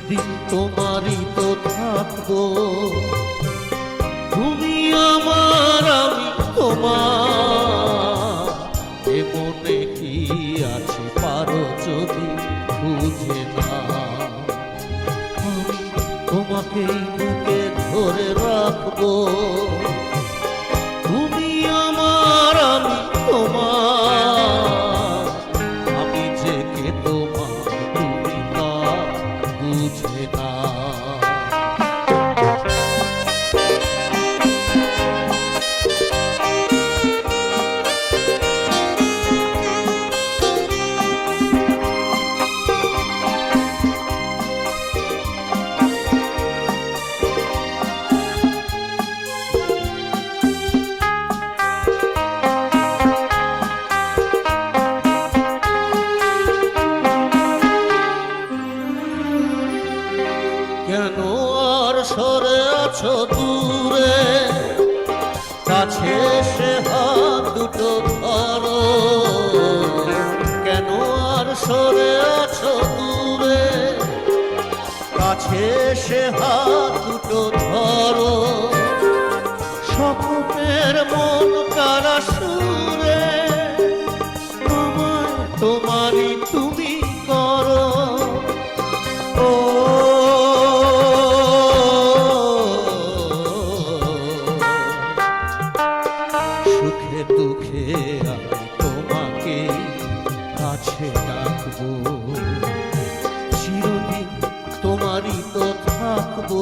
চিরদিন তোমারই তো থাকবো। তুমি আমার আমি তোমার, এ মনে কি আছে পারো যদি বুঝে না। আমি তোমাকেই বুকে ধরে রাখবো। তুমি আমার আমি তোমার, আমি যে কে তোমার তুমি তা বুঝে না। কেন আর সরে আছো দূরে, কাছে এসে হাত দুটো ধরো। কেন আর সরে আছো দূরে, কাছে এসে হাত দুটো ধরো। স্বপ্নের মন কারা সুরে, তোমায় তোমারই তুমি করো। ও সুখে দুঃখে আমি তোমাকে কাছে রাখবো। চিরদিন তোমারই তো থাকবো।